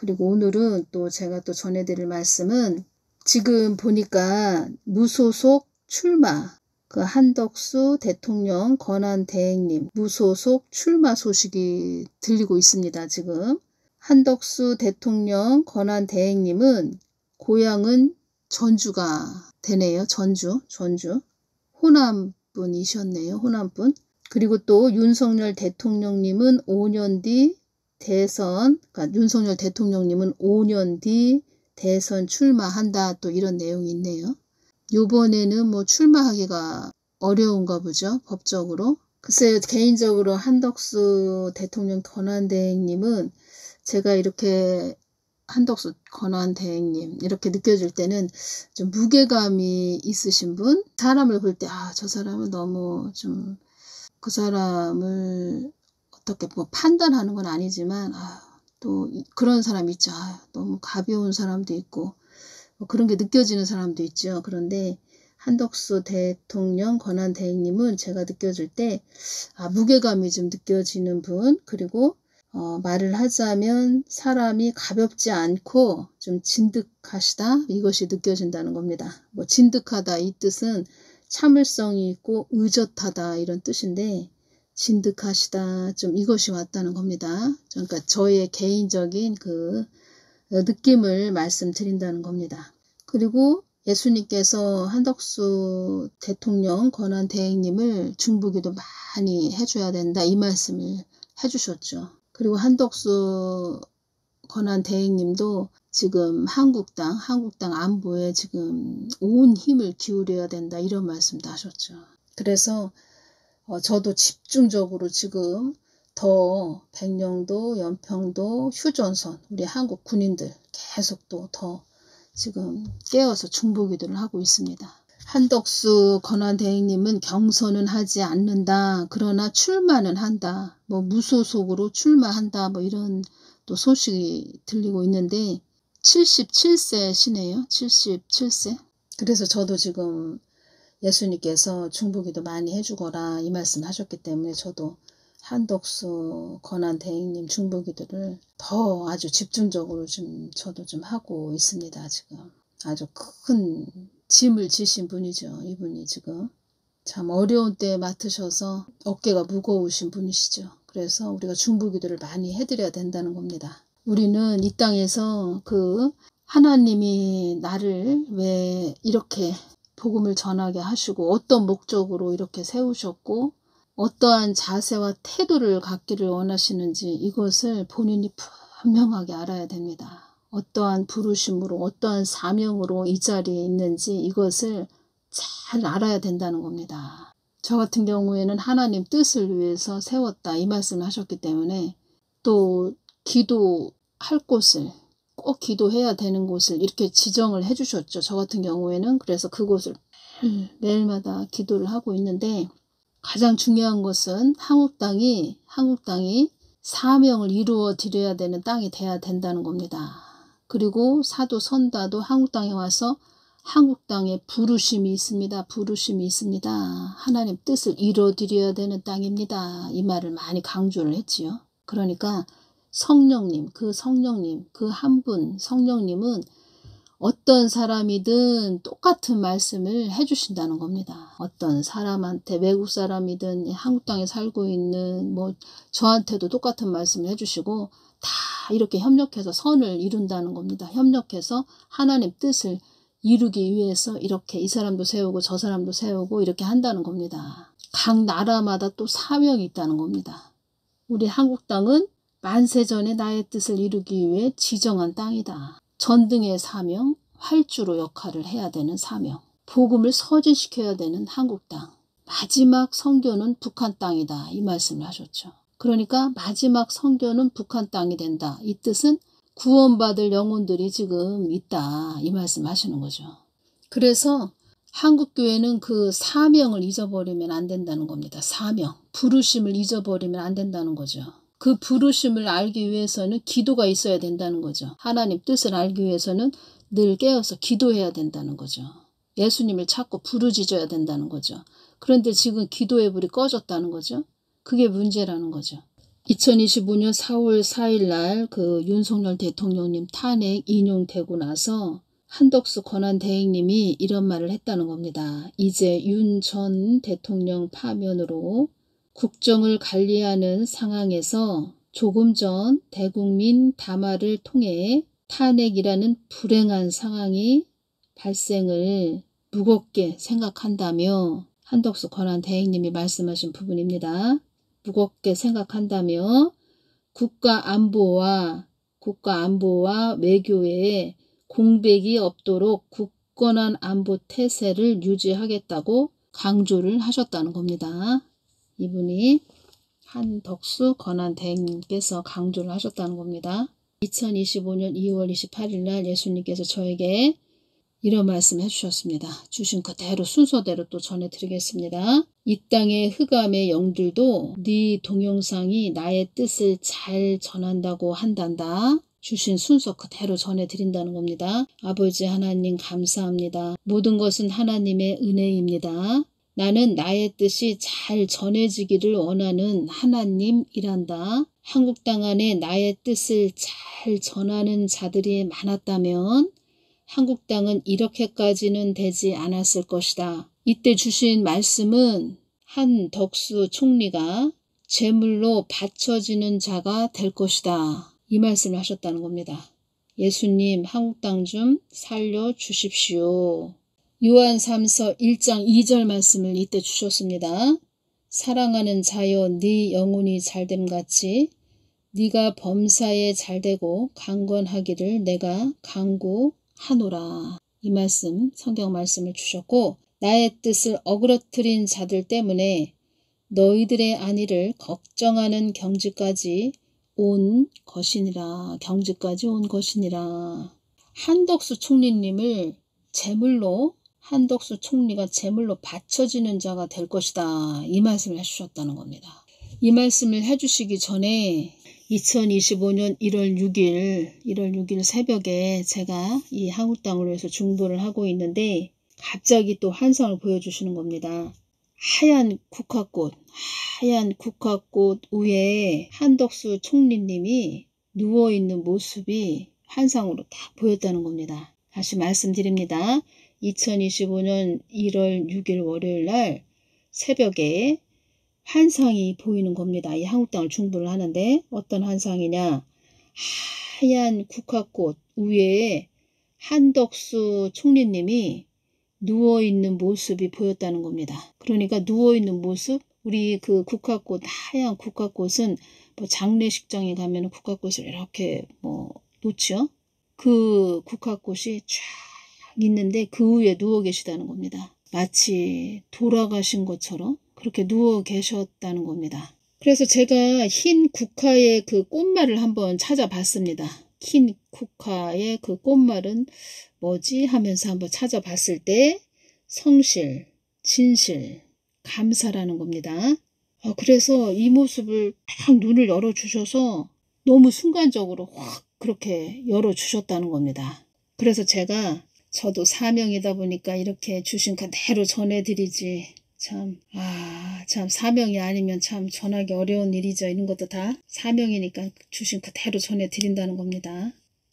그리고 오늘은 또 제가 또 전해드릴 말씀은 지금 보니까 무소속 출마, 그 한덕수 대통령 권한대행님 무소속 출마 소식이 들리고 있습니다. 지금 한덕수 대통령 권한대행님은 고향은 전주가 되네요. 전주 호남분이셨네요. 호남분. 그리고 또 윤석열 대통령님은 5년 뒤 대선, 그러니까 윤석열 대통령님은 5년 뒤 대선 출마한다. 또 이런 내용이 있네요. 요번에는 뭐 출마하기가 어려운가 보죠. 법적으로. 글쎄요. 개인적으로 한덕수 대통령 권한대행님은 제가 이렇게 한덕수 권한대행님 이렇게 느껴질 때는 좀 무게감이 있으신 분, 사람을 볼 때 저 사람은 너무 좀 그 사람을 어떻게 뭐 판단하는 건 아니지만 또 그런 사람 있죠. 너무 가벼운 사람도 있고 뭐 그런 게 느껴지는 사람도 있죠. 그런데 한덕수 대통령 권한대행님은 제가 느껴질 때 무게감이 좀 느껴지는 분, 그리고 말을 하자면 사람이 가볍지 않고 좀 진득하시다, 이것이 느껴진다는 겁니다. 뭐 진득하다 이 뜻은 참을성이 있고 의젓하다 이런 뜻인데, 진득하시다 좀 이것이 왔다는 겁니다. 그러니까 저의 개인적인 그 느낌을 말씀드린다는 겁니다. 그리고 예수님께서 한덕수 대통령 권한대행님을 중보기도 많이 해줘야 된다 이 말씀을 해주셨죠. 그리고 한덕수 권한대행님도 지금 한국당 안보에 지금 온 힘을 기울여야 된다 이런 말씀도 하셨죠. 그래서 저도 집중적으로 지금 더 백령도, 연평도, 휴전선 우리 한국 군인들 계속 또 더 지금 깨어서 중보기도를 하고 있습니다. 한덕수 권한대행님은 경선은 하지 않는다. 그러나 출마는 한다. 뭐 무소속으로 출마한다. 뭐 이런 또 소식이 들리고 있는데 77세시네요. 77세. 그래서 저도 지금 예수님께서 중보기도 많이 해주거라 이 말씀 하셨기 때문에 저도 한덕수 권한대행님 중보기도를 더 아주 집중적으로 저도 좀 하고 있습니다. 지금 아주 큰 짐을 지신 분이죠. 이분이 지금 참 어려운 때에 맡으셔서 어깨가 무거우신 분이시죠. 그래서 우리가 중보기도를 많이 해드려야 된다는 겁니다. 우리는 이 땅에서 그 하나님이 나를 왜 이렇게 복음을 전하게 하시고 어떤 목적으로 이렇게 세우셨고 어떠한 자세와 태도를 갖기를 원하시는지 이것을 본인이 분명하게 알아야 됩니다. 어떠한 부르심으로 어떠한 사명으로 이 자리에 있는지 이것을 잘 알아야 된다는 겁니다. 저 같은 경우에는 하나님 뜻을 위해서 세웠다 이 말씀을 하셨기 때문에 또 기도할 곳을 꼭 기도해야 되는 곳을 이렇게 지정을 해주셨죠. 저 같은 경우에는 그래서 그곳을 매일마다 기도를 하고 있는데 가장 중요한 것은 한국당이 사명을 이루어 드려야 되는 땅이 돼야 된다는 겁니다. 그리고 사도 선다도 한국당에 와서 한국당에 부르심이 있습니다. 부르심이 있습니다. 하나님 뜻을 이루어 드려야 되는 땅입니다. 이 말을 많이 강조를 했지요. 그러니까 성령님, 그 한 분 성령님은 어떤 사람이든 똑같은 말씀을 해주신다는 겁니다. 어떤 사람한테 외국 사람이든 한국 땅에 살고 있는 뭐 저한테도 똑같은 말씀을 해주시고 다 이렇게 협력해서 선을 이룬다는 겁니다. 협력해서 하나님 뜻을 이루기 위해서 이렇게 이 사람도 세우고 저 사람도 세우고 이렇게 한다는 겁니다. 각 나라마다 또 사명이 있다는 겁니다. 우리 한국 땅은 만세전에 나의 뜻을 이루기 위해 지정한 땅이다. 전등의 사명, 활주로 역할을 해야 되는 사명, 복음을 서진시켜야 되는 한국 땅, 마지막 선교는 북한 땅이다 이 말씀을 하셨죠. 그러니까 마지막 선교는 북한 땅이 된다. 이 뜻은 구원받을 영혼들이 지금 있다 이 말씀 하시는 거죠. 그래서 한국교회는 그 사명을 잊어버리면 안 된다는 겁니다. 사명, 부르심을 잊어버리면 안 된다는 거죠. 그 부르심을 알기 위해서는 기도가 있어야 된다는 거죠. 하나님 뜻을 알기 위해서는 늘 깨어서 기도해야 된다는 거죠. 예수님을 찾고 부르짖어야 된다는 거죠. 그런데 지금 기도의 불이 꺼졌다는 거죠. 그게 문제라는 거죠. 2025년 4월 4일 날 그 윤석열 대통령님 탄핵 인용되고 나서 한덕수 권한대행님이 이런 말을 했다는 겁니다. 이제 윤 전 대통령 파면으로 국정을 관리하는 상황에서 조금 전 대국민 담화를 통해 탄핵이라는 불행한 상황이 발생을 무겁게 생각한다며 한덕수 권한대행님이 말씀하신 부분입니다. 무겁게 생각한다며 국가 안보와 외교에 공백이 없도록 굳건한 안보 태세를 유지하겠다고 강조를 하셨다는 겁니다. 이분이 한덕수 권한대행님께서 강조를 하셨다는 겁니다. 2025년 2월 28일 날 예수님께서 저에게 이런 말씀 해주셨습니다. 주신 그대로 순서대로 또 전해드리겠습니다. 이 땅의 흑암의 영들도 네 동영상이 나의 뜻을 잘 전한다고 한단다. 주신 순서 그대로 전해드린다는 겁니다. 아버지 하나님 감사합니다. 모든 것은 하나님의 은혜입니다. 나는 나의 뜻이 잘 전해지기를 원하는 하나님이란다. 한국 땅 안에 나의 뜻을 잘 전하는 자들이 많았다면 한국 땅은 이렇게까지는 되지 않았을 것이다. 이때 주신 말씀은 한덕수 총리가 제물로 바쳐지는 자가 될 것이다. 이 말씀을 하셨다는 겁니다. 예수님 한국 땅 좀 살려주십시오. 요한 3서 1장 2절 말씀을 이때 주셨습니다. 사랑하는 자여 네 영혼이 잘됨같이 네가 범사에 잘되고 강건하기를 내가 간구하노라. 이 말씀 성경 말씀을 주셨고 나의 뜻을 어그러뜨린 자들 때문에 너희들의 안위를 걱정하는 경지까지 온 것이니라. 한덕수 총리님을 한덕수 총리가 제물로 바쳐지는 자가 될 것이다. 이 말씀을 해주셨다는 겁니다. 이 말씀을 해주시기 전에 2025년 1월 6일 새벽에 제가 이 한국 땅으로 해서 중보를 하고 있는데 갑자기 또 환상을 보여주시는 겁니다. 하얀 국화꽃 위에 한덕수 총리님이 누워있는 모습이 환상으로 딱 보였다는 겁니다. 다시 말씀드립니다. 2025년 1월 6일 월요일 날 새벽에 환상이 보이는 겁니다. 이 한국 땅을 중보를 하는데 어떤 환상이냐. 하얀 국화꽃 위에 한덕수 총리님이 누워있는 모습이 보였다는 겁니다. 그러니까 누워있는 모습, 우리 그 국화꽃, 하얀 국화꽃은 뭐 장례식장에 가면 국화꽃을 이렇게 놓죠. 그 국화꽃이 쫙 있는데 그 위에 누워 계시다는 겁니다. 마치 돌아가신 것처럼 그렇게 누워 계셨다는 겁니다. 그래서 제가 흰 국화의 그 꽃말을 한번 찾아봤습니다. 흰 국화의 그 꽃말은 뭐지 하면서 한번 찾아봤을 때 성실, 진실, 감사라는 겁니다. 그래서 이 모습을 딱 눈을 열어주셔서 너무 순간적으로 확 그렇게 열어주셨다는 겁니다. 그래서 저도 사명이다 보니까 이렇게 주신 그대로 전해드리지. 참 사명이 아니면 참 전하기 어려운 일이죠. 이런 것도 다 사명이니까 주신 그대로 전해드린다는 겁니다.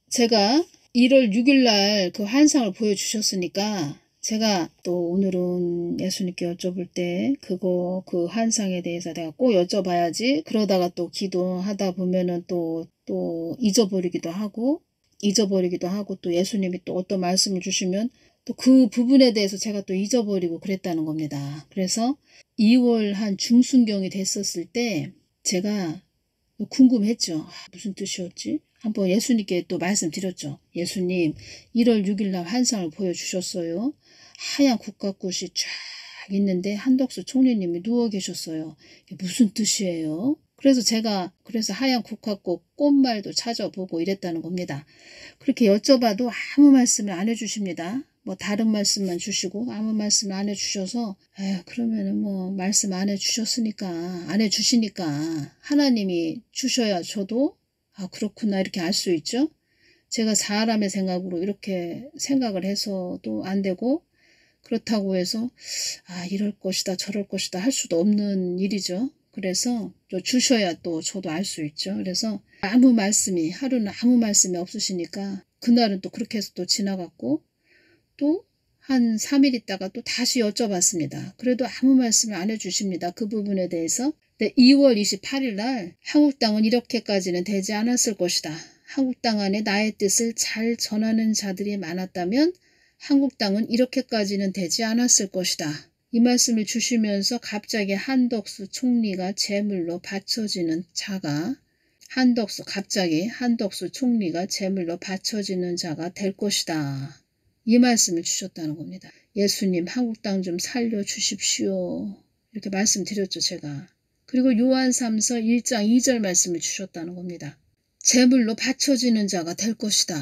제가 1월 6일 날 그 환상을 보여주셨으니까 제가 또 오늘은 예수님께 여쭤볼 때 그 환상에 대해서 내가 꼭 여쭤봐야지. 그러다가 또 기도하다 보면은 또 잊어버리기도 하고 또 예수님이 또 어떤 말씀을 주시면 또 그 부분에 대해서 제가 또 잊어버리고 그랬다는 겁니다. 그래서 2월 한 중순경이 됐었을 때 제가 궁금했죠. 무슨 뜻이었지? 한번 예수님께 또 말씀드렸죠. 예수님 1월 6일 날 환상을 보여주셨어요. 하얀 국화꽃이 쫙 있는데 한덕수 총리님이 누워 계셨어요. 이게 무슨 뜻이에요? 그래서 제가 하얀 국화꽃 꽃말도 찾아보고 이랬다는 겁니다. 그렇게 여쭤봐도 아무 말씀을 안 해주십니다. 다른 말씀만 주시고 아무 말씀을 안 해주셔서 그러면은 말씀 안 해주시니까 하나님이 주셔야 저도 그렇구나 이렇게 알 수 있죠. 제가 사람의 생각으로 이렇게 생각을 해서도 안 되고 그렇다고 해서 이럴 것이다 저럴 것이다 할 수도 없는 일이죠. 그래서 또 주셔야 또 저도 알 수 있죠. 그래서 아무 말씀이 하루는 아무 말씀이 없으시니까 그날은 또 그렇게 해서 또 지나갔고 또 한 3일 있다가 또 다시 여쭤봤습니다. 그래도 아무 말씀을 안 해주십니다. 그 부분에 대해서. 네, 2월 28일 날 한국 땅은 이렇게까지는 되지 않았을 것이다. 한국 땅 안에 나의 뜻을 잘 전하는 자들이 많았다면 한국 땅은 이렇게까지는 되지 않았을 것이다. 이 말씀을 주시면서 갑자기 한덕수 총리가 제물로 바쳐지는 자가 갑자기 한덕수 총리가 제물로 바쳐지는 자가 될 것이다. 이 말씀을 주셨다는 겁니다. 예수님 한국 땅 좀 살려주십시오. 이렇게 말씀드렸죠 제가. 그리고 요한 3서 1장 2절 말씀을 주셨다는 겁니다. 제물로 바쳐지는 자가 될 것이다.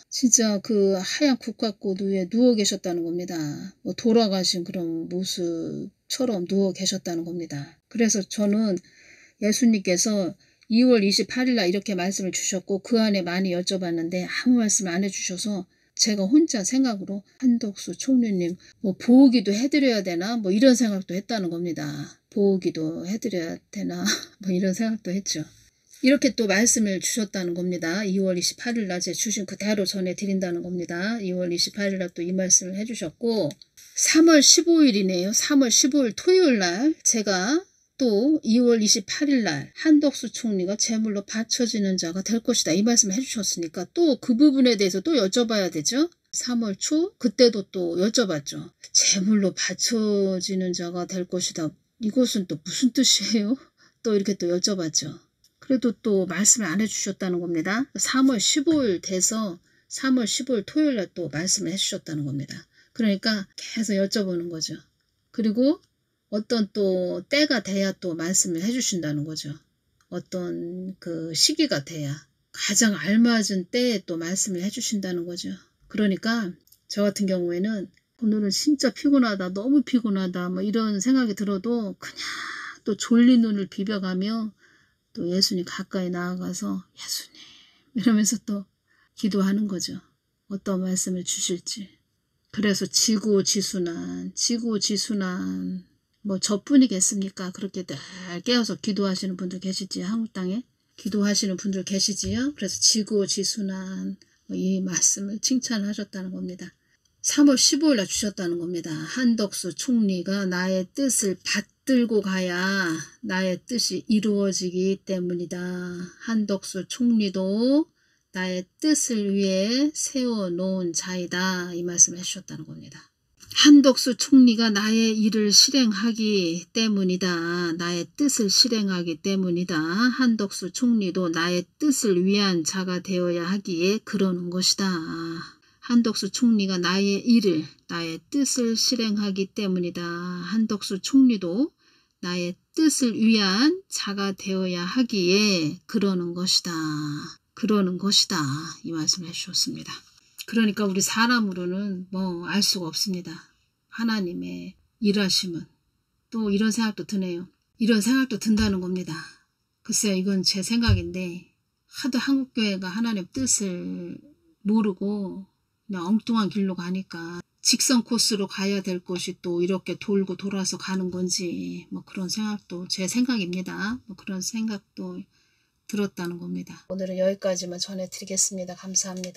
진짜 그 하얀 국화꽃 위에 누워 계셨다는 겁니다. 뭐 돌아가신 그런 모습처럼 누워 계셨다는 겁니다. 그래서 저는 예수님께서 2월 28일 날 이렇게 말씀을 주셨고 그 안에 많이 여쭤봤는데 아무 말씀 안 해주셔서 제가 혼자 생각으로 한덕수 총리님 뭐 보호기도 해드려야 되나 뭐 이런 생각도 했다는 겁니다. 보호기도 해드려야 되나 뭐 이런 생각도 했죠. 이렇게 또 말씀을 주셨다는 겁니다. 2월 28일 날 제 주신 그대로 전해드린다는 겁니다. 2월 28일 날 또 이 말씀을 해주셨고 3월 15일이네요. 3월 15일 토요일 날 제가 또 2월 28일 날 한덕수 총리가 제물로 바쳐지는 자가 될 것이다. 이 말씀을 해주셨으니까 또 그 부분에 대해서 또 여쭤봐야 되죠. 3월 초 그때도 또 여쭤봤죠. 제물로 바쳐지는 자가 될 것이다. 이것은 또 무슨 뜻이에요? 또 이렇게 또 여쭤봤죠. 그래도 또 말씀을 안 해주셨다는 겁니다. 3월 15일 돼서 3월 15일 토요일 날 또 말씀을 해주셨다는 겁니다. 그러니까 계속 여쭤보는 거죠. 그리고 어떤 또 때가 돼야 또 말씀을 해주신다는 거죠. 어떤 그 시기가 돼야 가장 알맞은 때에 또 말씀을 해주신다는 거죠. 그러니까 저 같은 경우에는 오늘은 진짜 피곤하다, 너무 피곤하다 뭐 이런 생각이 들어도 그냥 또 졸린 눈을 비벼가며 또 예수님 가까이 나아가서 예수님 이러면서 또 기도하는 거죠. 어떤 말씀을 주실지. 그래서 지고지순한 뭐 저뿐이겠습니까? 그렇게 늘 깨어서 기도하시는 분들 계시지 한국 땅에 기도하시는 분들 계시지요. 그래서 지고지순한 이 말씀을 칭찬하셨다는 겁니다. 3월 15일 날 주셨다는 겁니다. 한덕수 총리가 나의 뜻을 받들고 가야 나의 뜻이 이루어지기 때문이다. 한덕수 총리도 나의 뜻을 위해 세워놓은 자이다. 이 말씀을 해주셨다는 겁니다. 한덕수 총리가 나의 일을 실행하기 때문이다. 나의 뜻을 실행하기 때문이다. 한덕수 총리도 나의 뜻을 위한 자가 되어야 하기에 그러는 것이다. 한덕수 총리가 나의 일을, 나의 뜻을 실행하기 때문이다. 한덕수 총리도 나의 뜻을 위한 자가 되어야 하기에 그러는 것이다. 그러는 것이다. 이 말씀을 해주셨습니다. 그러니까 우리 사람으로는 뭐 알 수가 없습니다. 하나님의 일하심은. 또 이런 생각도 드네요. 이런 생각도 든다는 겁니다. 글쎄요, 이건 제 생각인데 하도 한국교회가 하나님 뜻을 모르고 그냥 엉뚱한 길로 가니까 직선 코스로 가야 될 것이 또 이렇게 돌고 돌아서 가는 건지 뭐 그런 생각도 제 생각입니다. 뭐 그런 생각도 들었다는 겁니다. 오늘은 여기까지만 전해드리겠습니다. 감사합니다.